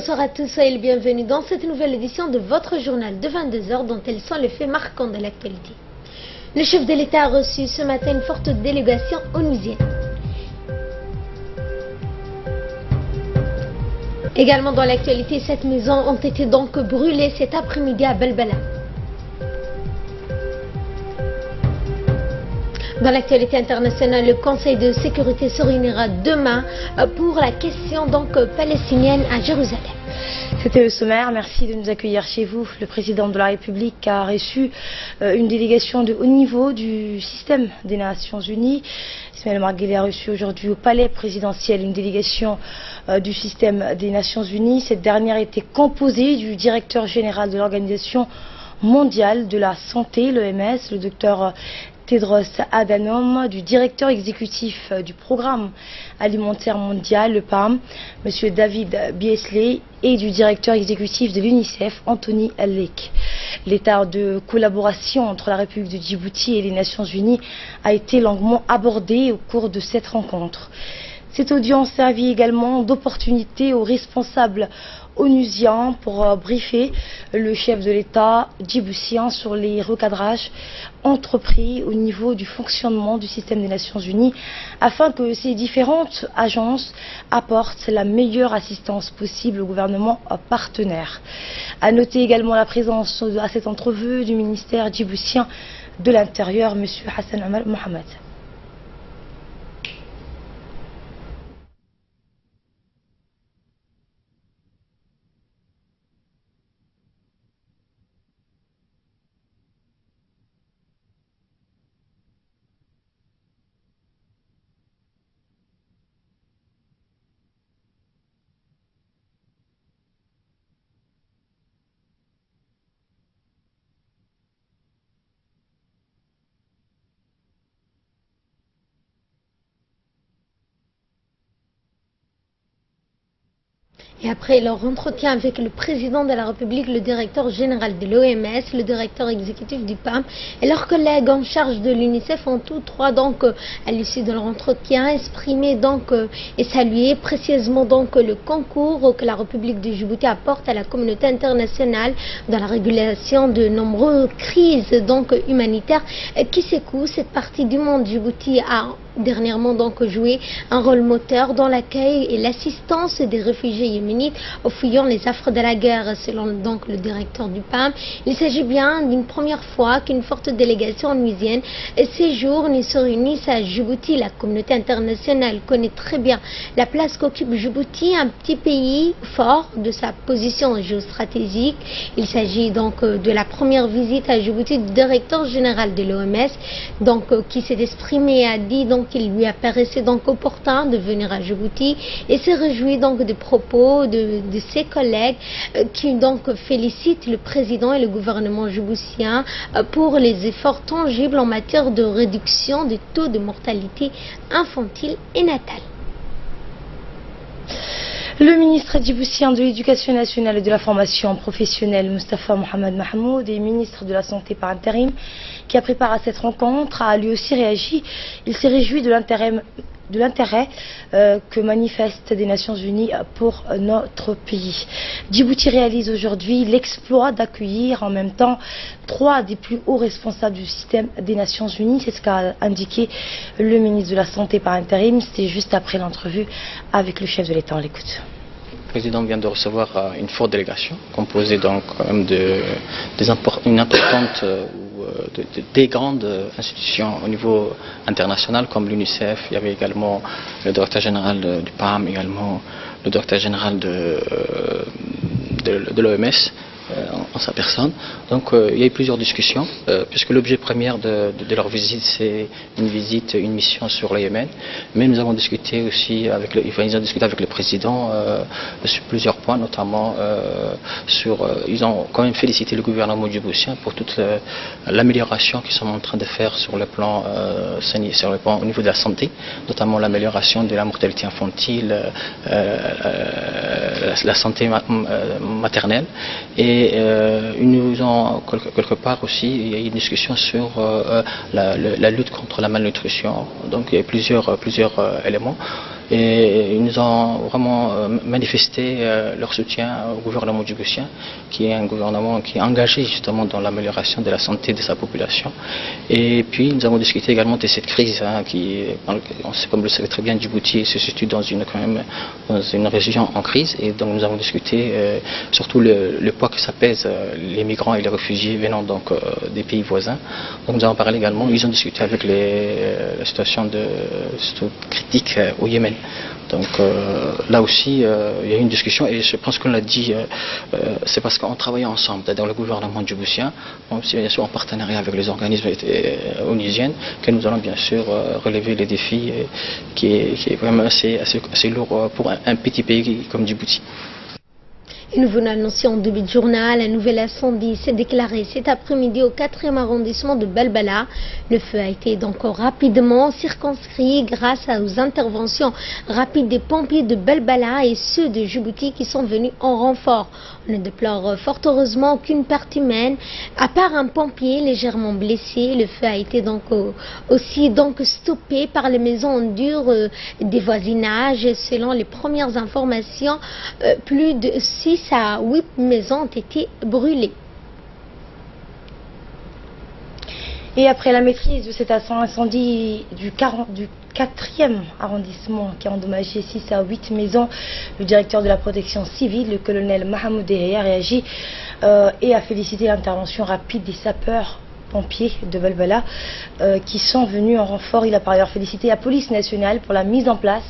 bonsoir à tous, soyez les bienvenus dans cette nouvelle édition de votre journal de 22h dont elles sont les faits marquants de l'actualité. Le chef de l'État a reçu ce matin une forte délégation onusienne. Également dans l'actualité, 7 maisons ont été donc brûlées cet après-midi à Belbala. Dans l'actualité internationale, le Conseil de sécurité se réunira demain pour la question donc palestinienne à Jérusalem. C'était le sommaire. Merci de nous accueillir chez vous. Le président de la République a reçu une délégation de haut niveau du système des Nations Unies. Ismaël Omar Guelleh a reçu aujourd'hui au palais présidentiel une délégation du système des Nations Unies. Cette dernière était composée du directeur général de l'Organisation mondiale de la santé, l'OMS, le docteur Tedros Adhanom, du directeur exécutif du programme alimentaire mondial, le PAM, M. David Beasley, et du directeur exécutif de l'UNICEF, Anthony Lake. L'état de collaboration entre la République de Djibouti et les Nations Unies a été longuement abordé au cours de cette rencontre. Cette audience servit également d'opportunité aux responsables onusiens pour briefer le chef de l'État djiboutien sur les recadrages entrepris au niveau du fonctionnement du système des Nations Unies afin que ces différentes agences apportent la meilleure assistance possible au gouvernement partenaire. À noter également la présence à cette entrevue du ministère djiboutien de l'Intérieur, M. Hassan Omar Mohamed. Et après leur entretien avec le président de la République, le directeur général de l'OMS, le directeur exécutif du PAM et leurs collègues en charge de l'UNICEF ont tous trois donc à l'issue de leur entretien exprimé donc et salué précisément donc le concours que la République de Djibouti apporte à la communauté internationale dans la régulation de nombreuses crises donc humanitaires qui secouent cette partie du monde. Djibouti a dernièrement donc joué un rôle moteur dans l'accueil et l'assistance des réfugiés yéménites fuyant les affres de la guerre, selon donc le directeur du PAM. Il s'agit bien d'une première fois qu'une forte délégation onusienne séjourne et se réunisse à Djibouti. La communauté internationale connaît très bien la place qu'occupe Djibouti, un petit pays fort de sa position géostratégique. Il s'agit donc de la première visite à Djibouti du directeur général de l'OMS, donc qui s'est exprimé et a dit donc qu'il lui apparaissait donc opportun de venir à Djibouti et se réjouit donc des propos de ses collègues qui donc félicitent le président et le gouvernement djiboutien pour les efforts tangibles en matière de réduction du taux de mortalité infantile et natale. Le ministre djiboutien de l'Éducation nationale et de la formation professionnelle, Moustapha Mohamed Mahmoud, et ministre de la Santé par intérim, qui a préparé à cette rencontre, a lui aussi réagi. Il s'est réjoui de l'intérêt que manifestent des Nations Unies pour notre pays. Djibouti réalise aujourd'hui l'exploit d'accueillir en même temps 3 des plus hauts responsables du système des Nations Unies. C'est ce qu'a indiqué le ministre de la Santé par intérim. C'était juste après l'entrevue avec le chef de l'État. On l'écoute. Le président vient de recevoir une forte délégation composée donc d'une importante des grandes institutions au niveau international comme l'UNICEF. Il y avait également le directeur général du PAM, également le directeur général de l'OMS en sa personne. Donc il y a eu plusieurs discussions puisque l'objet premier de leur visite c'est une mission sur le Yémen, mais nous avons discuté aussi ils ont discuté avec le président sur plusieurs points, notamment ils ont quand même félicité le gouvernement djiboutien pour toute l'amélioration qu'ils sont en train de faire sur le plan au niveau de la santé, notamment l'amélioration de la mortalité infantile, la santé maternelle. Et ils nous ont quelque part aussi, il y a eu une discussion sur la lutte contre la malnutrition. Donc il y a plusieurs éléments. Et ils nous ont vraiment manifesté leur soutien au gouvernement djiboutien, qui est un gouvernement qui est engagé justement dans l'amélioration de la santé de sa population. Et puis nous avons discuté également de cette crise comme le savez très bien, Djibouti se situe dans une région en crise, et donc nous avons discuté surtout le poids que ça pèse les migrants et les réfugiés venant donc des pays voisins. Donc nous avons parlé également, ils ont discuté avec la situation critique au Yémen. Donc là aussi, il y a eu une discussion, et je pense qu'on l'a dit, c'est parce qu'en travaillant ensemble, dans le gouvernement djiboutien, bien sûr en partenariat avec les organismes onusiens, que nous allons bien sûr relever les défis qui est vraiment assez lourd pour un petit pays comme Djibouti. Et nous venons annoncer en début de journal, un nouvel incendie s'est déclaré cet après-midi au 4e arrondissement de Balbala. Le feu a été donc rapidement circonscrit grâce aux interventions rapides des pompiers de Balbala et ceux de Djibouti qui sont venus en renfort. On ne déplore fort heureusement aucune perte humaine, à part un pompier légèrement blessé. Le feu a été donc aussi stoppé par les maisons en dur des voisinages. Selon les premières informations, plus de 6 à 8 maisons ont été brûlées. Et après la maîtrise de cet incendie du 4e arrondissement qui a endommagé 6 à 8 maisons, le directeur de la protection civile, le colonel Mahamoud Deheya, a réagi et a félicité l'intervention rapide des sapeurs-pompiers de Balbala qui sont venus en renfort. Il a par ailleurs félicité la police nationale pour la mise en place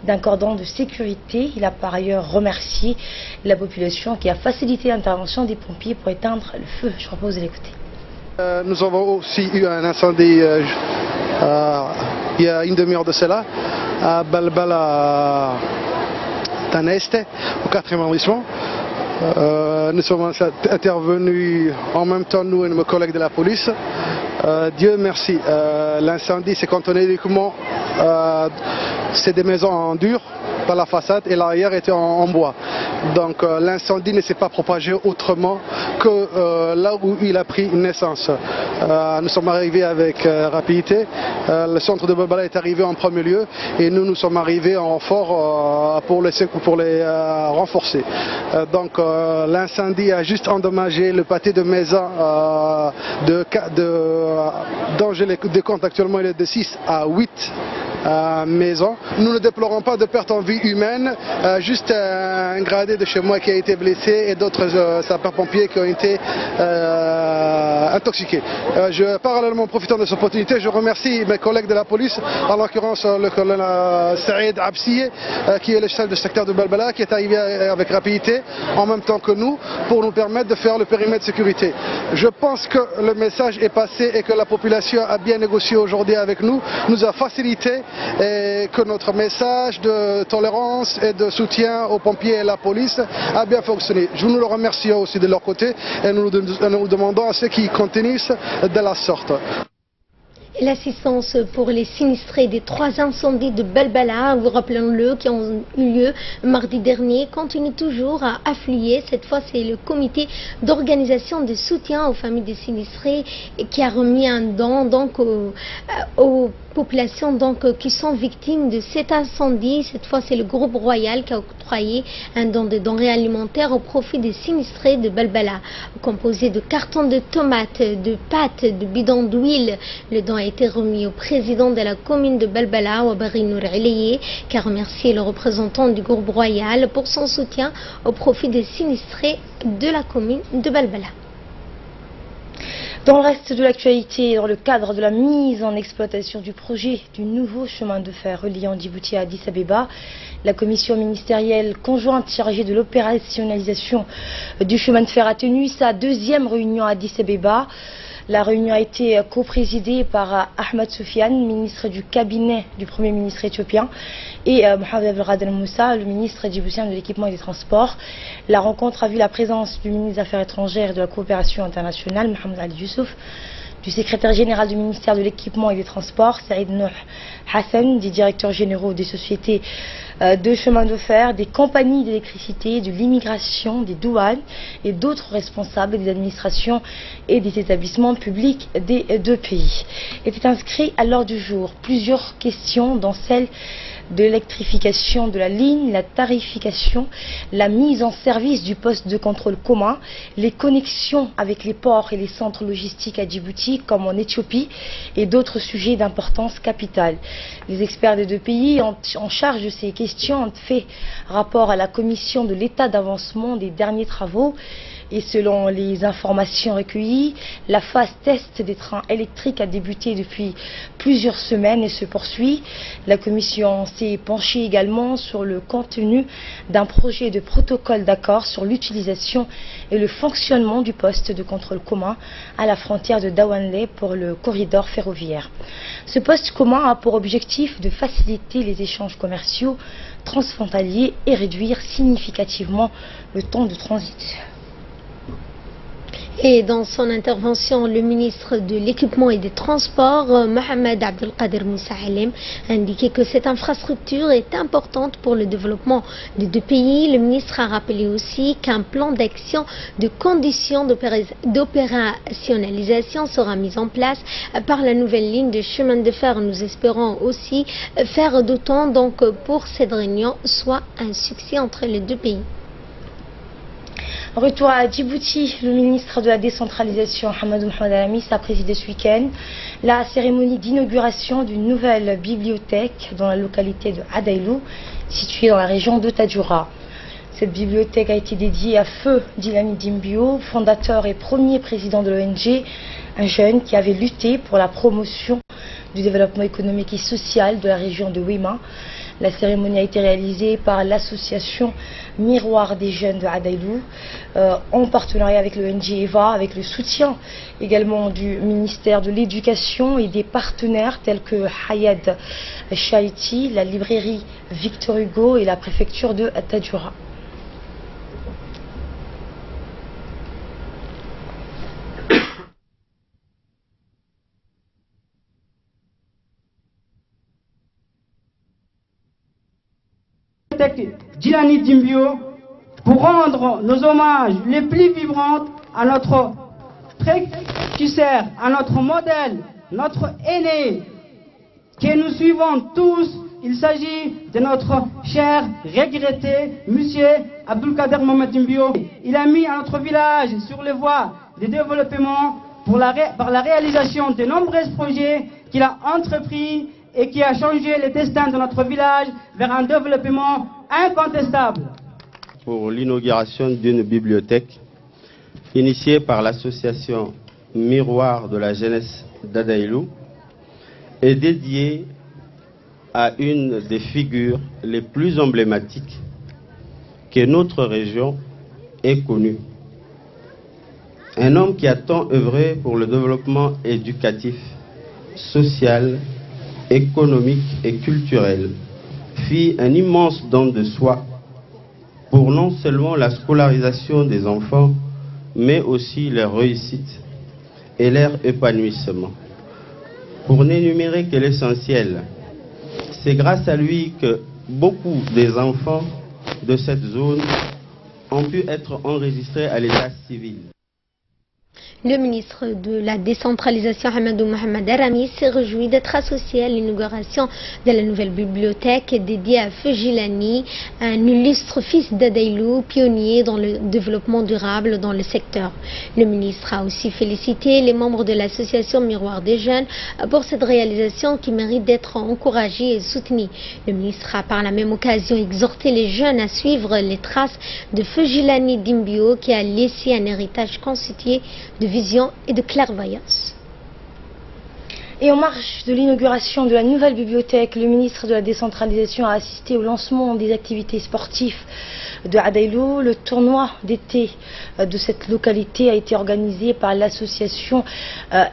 d'un cordon de sécurité. Il a par ailleurs remercié la population qui a facilité l'intervention des pompiers pour éteindre le feu. Je propose de l'écouter. Nous avons aussi eu un incendie il y a une demi-heure de cela à Balbala Taneste, au 4e arrondissement. Nous sommes intervenus en même temps, nous et nos collègues de la police. Dieu merci, l'incendie s'est cantonné uniquement, c'est des maisons en dur par la façade et l'arrière était en bois. Donc l'incendie ne s'est pas propagé autrement que là où il a pris naissance. Nous sommes arrivés avec rapidité, le centre de Balbala est arrivé en premier lieu et nous sommes arrivés en renfort pour les renforcer. Donc l'incendie a juste endommagé le pâté de maison dont j'ai les décomptes actuellement, il est de 6 à 8 maisons. Nous ne déplorons pas de perte en vie humaine, juste un gradé de chez moi qui a été blessé et d'autres sapeurs-pompiers qui ont été intoxiqués. Parallèlement, profitant de cette opportunité, je remercie mes collègues de la police, en l'occurrence le colonel Saïd Absiye, qui est le chef du secteur de Balbala, qui est arrivé avec rapidité en même temps que nous pour nous permettre de faire le périmètre de sécurité. Je pense que le message est passé et que la population a bien négocié aujourd'hui avec nous, nous a facilité et que notre message de tolérance et de soutien aux pompiers et à la police a bien fonctionné. Nous le remercions aussi de leur côté et nous demandons à ceux qui continuent de la sorte. Et l'assistance pour les sinistrés des 3 incendies de Balbala, vous rappelons-le, qui ont eu lieu mardi dernier, continue toujours à affluer. Cette fois, c'est le comité d'organisation de soutien aux familles des sinistrés qui a remis un don aux populations qui sont victimes de cet incendie. Cette fois, c'est le groupe Royal qui a octroyé un don de denrées alimentaires au profit des sinistrés de Balbala, composé de cartons de tomates, de pâtes, de bidons d'huile. Le don a été remis au président de la commune de Balbala, Wabari Nour Eleye, qui a remercié le représentant du groupe Royal pour son soutien au profit des sinistrés de la commune de Balbala. Dans le reste de l'actualité, dans le cadre de la mise en exploitation du projet du nouveau chemin de fer reliant Djibouti à Addis Abeba, la commission ministérielle conjointe chargée de l'opérationnalisation du chemin de fer a tenu sa 2e réunion à Addis Abeba. La réunion a été coprésidée par Ahmed Soufiane, ministre du cabinet du Premier ministre éthiopien, et Mohamed Abdelrad El-Moussa, le ministre djiboutien de l'équipement et des transports. La rencontre a vu la présence du ministre des Affaires étrangères et de la coopération internationale, Mohamed Ali Youssouf, du secrétaire général du ministère de l'équipement et des transports, Saïd Nour Hassan, des directeurs généraux des sociétés de chemin de fer, des compagnies d'électricité, de l'immigration, des douanes et d'autres responsables des administrations et des établissements publics des 2 pays. Étaient inscrits à l'ordre du jour plusieurs questions, dont celle de l'électrification de la ligne, la tarification, la mise en service du poste de contrôle commun, les connexions avec les ports et les centres logistiques à Djibouti comme en Éthiopie et d'autres sujets d'importance capitale. Les experts des deux pays en charge de ces questions ont fait rapport à la commission de l'état d'avancement des derniers travaux. Et selon les informations recueillies, la phase test des trains électriques a débuté depuis plusieurs semaines et se poursuit. La commission s'est penchée également sur le contenu d'un projet de protocole d'accord sur l'utilisation et le fonctionnement du poste de contrôle commun à la frontière de Dawanlé pour le corridor ferroviaire. Ce poste commun a pour objectif de faciliter les échanges commerciaux transfrontaliers et réduire significativement le temps de transit. Et dans son intervention, le ministre de l'Équipement et des Transports, Mohamed Abdelkader Moussa Halem, a indiqué que cette infrastructure est importante pour le développement des deux pays. Le ministre a rappelé aussi qu'un plan d'action de conditions d'opérationnalisation sera mis en place par la nouvelle ligne de chemin de fer. Nous espérons aussi faire d'autant donc pour cette réunion soit un succès entre les deux pays. Retour à Djibouti, le ministre de la décentralisation, Hamadou Mohamed Aramis, a présidé ce week-end la cérémonie d'inauguration d'une nouvelle bibliothèque dans la localité de Adailou, située dans la région de Tadjoura. Cette bibliothèque a été dédiée à Feu Djilani Dimbio, fondateur et premier président de l'ONG, un jeune qui avait lutté pour la promotion du développement économique et social de la région de Wima. La cérémonie a été réalisée par l'association Miroir des jeunes de Adailou, en partenariat avec l'ONG EVA, avec le soutien également du ministère de l'Éducation et des partenaires tels que Hayad Chaïti, la librairie Victor Hugo et la préfecture de Tadjoura. Djilani Dimbio pour rendre nos hommages les plus vibrants à notre précurseur, à notre modèle, notre aîné, que nous suivons tous. Il s'agit de notre cher regretté Monsieur Abdelkader Mohamed Dimbio. Il a mis notre village sur les voies de développement par la réalisation de nombreux projets qu'il a entrepris et qui a changé le destin de notre village vers un développement incontestable. Pour l'inauguration d'une bibliothèque initiée par l'association Miroir de la jeunesse d'Adailou et dédiée à une des figures les plus emblématiques que notre région ait connue. Un homme qui a tant œuvré pour le développement éducatif, social, économique et culturel, fit un immense don de soi pour non seulement la scolarisation des enfants, mais aussi leur réussite et leur épanouissement. Pour n'énumérer que l'essentiel, c'est grâce à lui que beaucoup des enfants de cette zone ont pu être enregistrés à l'état civil. Le ministre de la décentralisation, Hamadou Mohamed Aramis, s'est réjoui d'être associé à l'inauguration de la nouvelle bibliothèque dédiée à Feu Djilani, un illustre fils d'Adailou, pionnier dans le développement durable dans le secteur. Le ministre a aussi félicité les membres de l'association Miroir des jeunes pour cette réalisation qui mérite d'être encouragée et soutenue. Le ministre a par la même occasion exhorté les jeunes à suivre les traces de Feu Djilani Dimbio qui a laissé un héritage constitué de vision et de clairvoyance. Et en marge de l'inauguration de la nouvelle bibliothèque, le ministre de la décentralisation a assisté au lancement des activités sportives de Adailou. Le tournoi d'été de cette localité a été organisé par l'association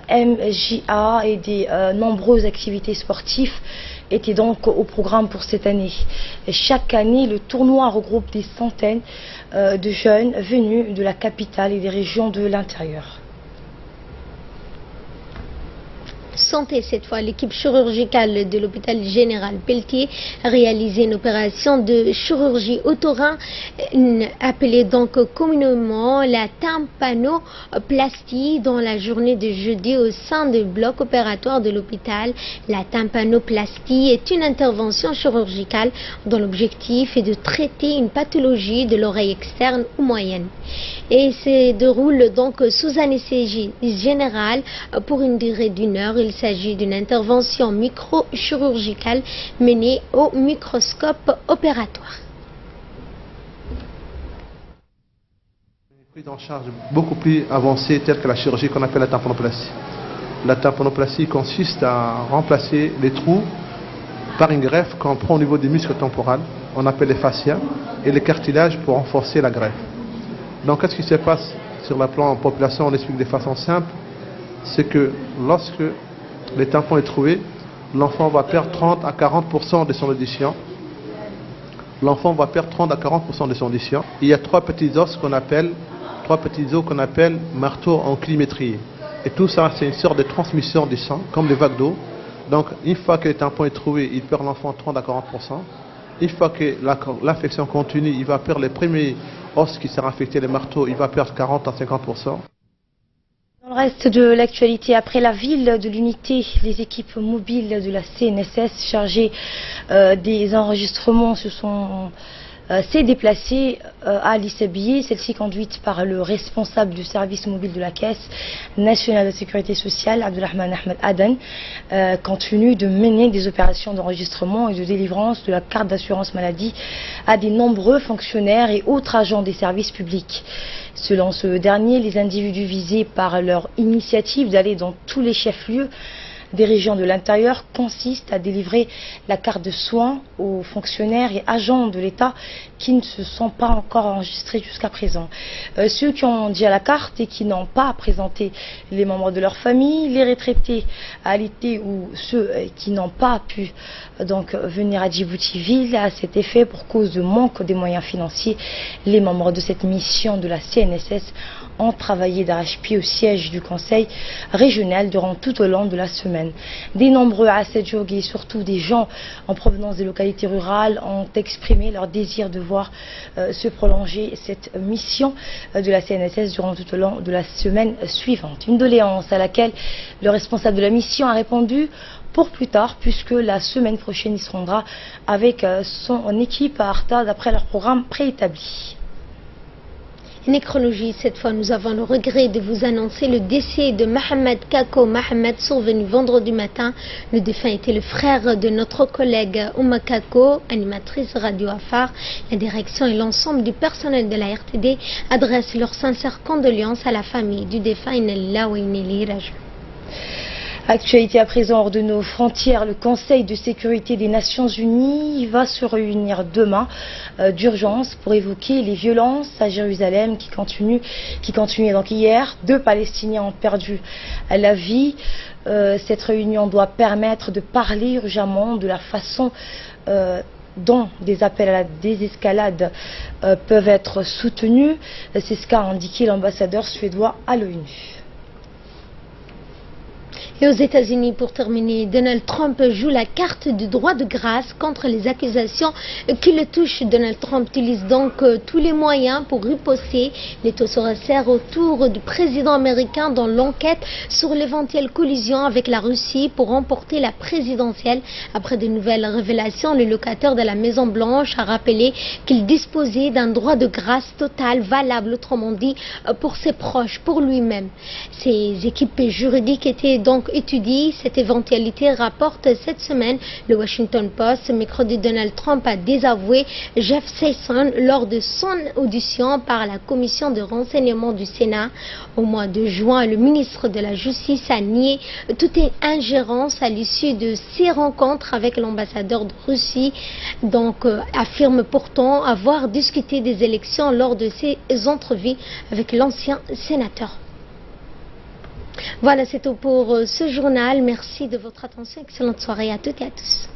MJA et des nombreuses activités sportives étaient donc au programme pour cette année. Et chaque année, le tournoi regroupe des centaines de jeunes venus de la capitale et des régions de l'intérieur. Santé, cette fois, l'équipe chirurgicale de l'hôpital général Pelletier a réalisé une opération de chirurgie auto-rein appelée donc communément la tympanoplastie dans la journée de jeudi au sein du bloc opératoire de l'hôpital. La tympanoplastie est une intervention chirurgicale dont l'objectif est de traiter une pathologie de l'oreille externe ou moyenne et se déroule donc sous anesthésie générale pour une durée d'1 heure. Il s'agit d'une intervention microchirurgicale menée au microscope opératoire. Une prise en charge beaucoup plus avancée telle que la chirurgie qu'on appelle la tympanoplastie. La tympanoplastie consiste à remplacer les trous par une greffe qu'on prend au niveau des muscles temporaux, on appelle les fascias, et les cartilages pour renforcer la greffe. Donc qu'est-ce qui se passe sur le plan population? On explique de façon simple, c'est que lorsque le tympon est trouvé, l'enfant va perdre 30 à 40% de son audition. L'enfant va perdre 30 à 40% de son audition. Il y a trois petits os qu'on appelle marteaux enclimétriés. Et tout ça, c'est une sorte de transmission du sang, comme les vagues d'eau. Donc, une fois que le tampon est trouvé, il perd l'enfant 30 à 40%. Une fois que l'infection continue, il va perdre les premiers os qui seront affectés, les marteaux, il va perdre 40 à 50%. Dans le reste de l'actualité, après la ville de l'unité, les équipes mobiles de la CNSS chargées des enregistrements s'est déplacée à Lissabé, celle-ci conduite par le responsable du service mobile de la Caisse nationale de sécurité sociale, Abdelrahman Ahmed Aden, continue de mener des opérations d'enregistrement et de délivrance de la carte d'assurance maladie à des nombreux fonctionnaires et autres agents des services publics. Selon ce dernier, les individus visés par leur initiative d'aller dans tous les chefs-lieux des régions de l'intérieur consiste à délivrer la carte de soins aux fonctionnaires et agents de l'État qui ne se sont pas encore enregistrés jusqu'à présent. Ceux qui ont déjà la carte et qui n'ont pas présenté les membres de leur famille, les retraités à l'été ou ceux qui n'ont pas pu donc venir à Djibouti-Ville à cet effet pour cause de manque des moyens financiers, les membres de cette mission de la CNSS ont travaillé d'arrache-pied au siège du Conseil régional durant tout au long de la semaine. Des nombreux Assadjoug et surtout des gens en provenance des localités rurales ont exprimé leur désir de voir se prolonger cette mission de la CNSS durant tout au long de la semaine suivante. Une doléance à laquelle le responsable de la mission a répondu pour plus tard, puisque la semaine prochaine il se rendra avec son équipe à Arta d'après leur programme préétabli. Nécrologie, cette fois nous avons le regret de vous annoncer le décès de Mohamed Kako Mohamed, survenu vendredi matin. Le défunt était le frère de notre collègue Ouma Kako, animatrice radio Afar. La direction et l'ensemble du personnel de la RTD adressent leurs sincères condoléances à la famille du défunt. Actualité à présent hors de nos frontières, le Conseil de sécurité des Nations Unies va se réunir demain d'urgence pour évoquer les violences à Jérusalem qui continuaient donc hier. 2 Palestiniens ont perdu la vie. Cette réunion doit permettre de parler urgemment de la façon dont des appels à la désescalade peuvent être soutenus. C'est ce qu'a indiqué l'ambassadeur suédois à l'ONU. Et aux États-Unis, pour terminer, Donald Trump joue la carte du droit de grâce contre les accusations qui le touchent. Donald Trump utilise donc tous les moyens pour riposter. Les taux se resserrent autour du président américain dans l'enquête sur l'éventuelle collusion avec la Russie pour remporter la présidentielle. Après de nouvelles révélations, le locataire de la Maison-Blanche a rappelé qu'il disposait d'un droit de grâce total, valable, autrement dit, pour ses proches, pour lui-même. Ses équipes juridiques étaient donc étudie cette éventualité, rapporte cette semaine le Washington Post. Mercredi, Donald Trump a désavoué Jeff Sessions lors de son audition par la commission de renseignement du Sénat. Au mois de juin, le ministre de la Justice a nié toute ingérence à l'issue de ses rencontres avec l'ambassadeur de Russie. Donc, affirme pourtant avoir discuté des élections lors de ses entrevues avec l'ancien sénateur. Voilà, c'est tout pour ce journal. Merci de votre attention. Excellente soirée à toutes et à tous.